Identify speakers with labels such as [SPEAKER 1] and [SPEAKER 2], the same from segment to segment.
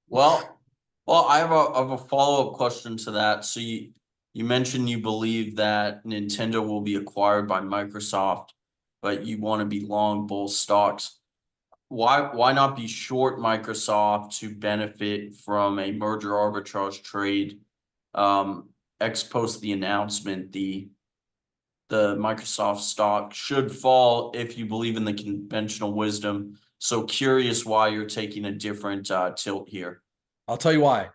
[SPEAKER 1] Well, I have a follow-up question to that. So you mentioned you believe that Nintendo will be acquired by Microsoft, but you want to be long both stocks. Why not be short Microsoft to benefit from a merger arbitrage trade? Ex post the announcement, the Microsoft stock should fall if you believe in the conventional wisdom. So curious why you're taking a different tilt here.
[SPEAKER 2] I'll tell you why.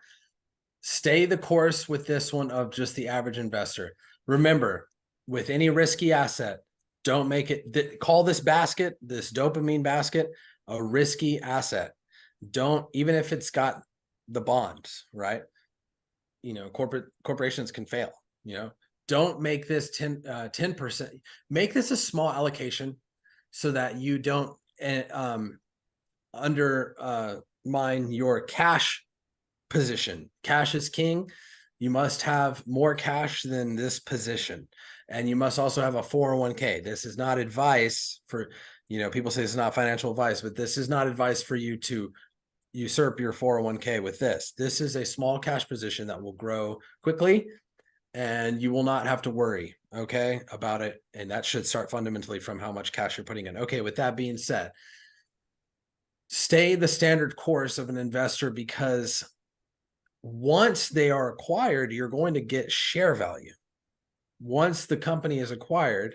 [SPEAKER 2] Stay the course with this one of just the average investor. Remember, with any risky asset, don't make it, call this basket, this dopamine basket, a risky asset. Don't, even if it's got the bonds, right? Corporations can fail, don't make this 10%. Make this a small allocation so that you don't undermine your cash position. Cash is king. You must have more cash than this position. And you must also have a 401k. This is not advice for, people say it's not financial advice, but this is not advice for you to usurp your 401k with this. This is a small cash position that will grow quickly and you will not have to worry, okay, about it. And that should start fundamentally from how much cash you're putting in. Okay, with that being said, stay the standard course of an investor because once they are acquired, you're going to get share value. Once the company is acquired,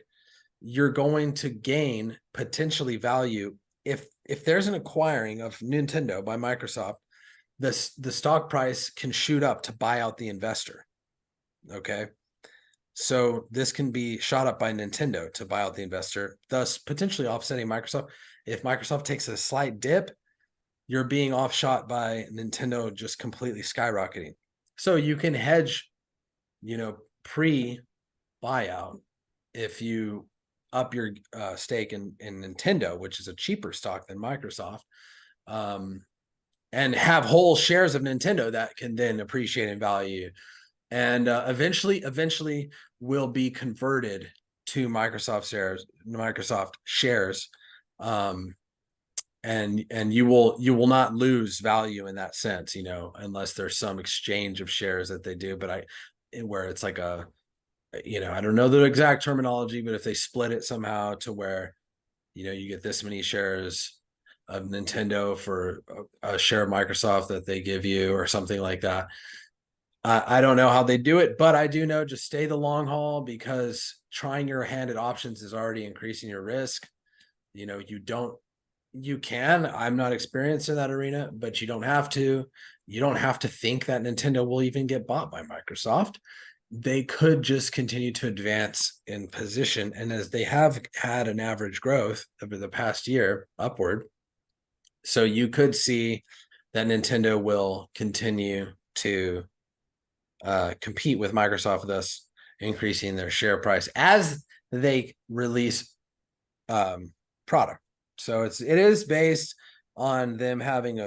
[SPEAKER 2] you're going to gain potentially value. If there's an acquiring of Nintendo by Microsoft, the stock price can shoot up to buy out the investor. Okay. So this can be shot up by Nintendo to buy out the investor, thus potentially offsetting Microsoft. If Microsoft takes a slight dip, you're being offshot by Nintendo just completely skyrocketing. So you can hedge, pre buyout if you up your stake in Nintendo, which is a cheaper stock than Microsoft, and have whole shares of Nintendo that can then appreciate in value, and eventually will be converted to Microsoft shares, and you will not lose value in that sense, unless there's some exchange of shares that they do. But where it's like I don't know the exact terminology, but if they split it somehow to where, you get this many shares of Nintendo for a share of Microsoft that they give you or something like that. I don't know how they do it, but I do know just stay the long haul because trying your hand at options is already increasing your risk. I'm not experienced in that arena, but you don't have to. You don't have to think that Nintendo will even get bought by Microsoft. They could just continue to advance in position. And as they have had an average growth over the past year upward, so you could see that Nintendo will continue to compete with Microsoft, thus increasing their share price as they release product. So it is based on them having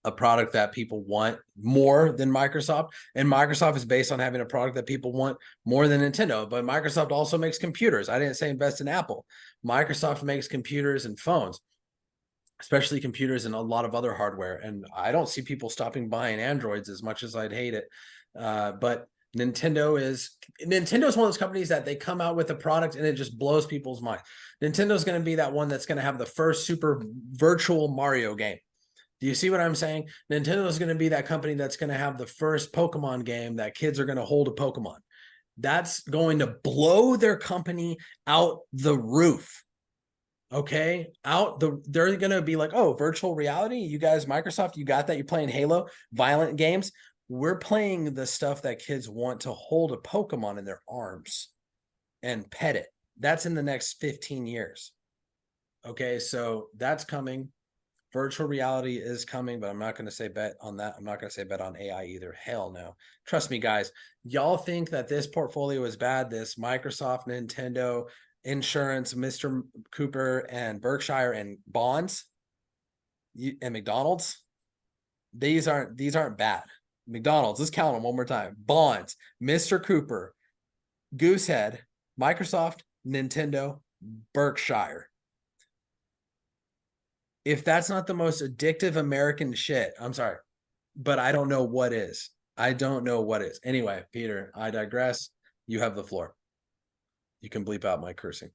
[SPEAKER 2] a product that people want more than Microsoft. And Microsoft is based on having a product that people want more than Nintendo. But Microsoft also makes computers. I didn't say invest in Apple. Microsoft makes computers and phones, especially computers and a lot of other hardware. And I don't see people stopping buying Androids as much as I'd hate it. But Nintendo is one of those companies that they come out with a product and it just blows people's mind. Nintendo's going to be that one that's going to have the first super virtual Mario game. Do you see what I'm saying? Nintendo is going to be that company that's going to have the first Pokemon game that kids are going to hold a Pokemon. That's going to blow their company out the roof. Okay, they're going to be like, oh, virtual reality. You guys, Microsoft, you got that? You're playing Halo, violent games. We're playing the stuff that kids want to hold a Pokemon in their arms and pet it. That's in the next 15 years. Okay, so that's coming. Virtual reality is coming, but I'm not going to say bet on that. I'm not going to say bet on AI either. Hell no. Trust me, guys. Y'all think that this portfolio is bad. This Microsoft, Nintendo, insurance, Mr. Cooper, and Berkshire, and bonds, and McDonald's. These aren't bad. McDonald's, let's count them one more time. Bonds, Mr. Cooper, Goosehead, Microsoft, Nintendo, Berkshire. If that's not the most addictive American shit, I'm sorry, but I don't know what is. I don't know what is. Anyway, Peter, I digress. You have the floor. You can bleep out my cursing.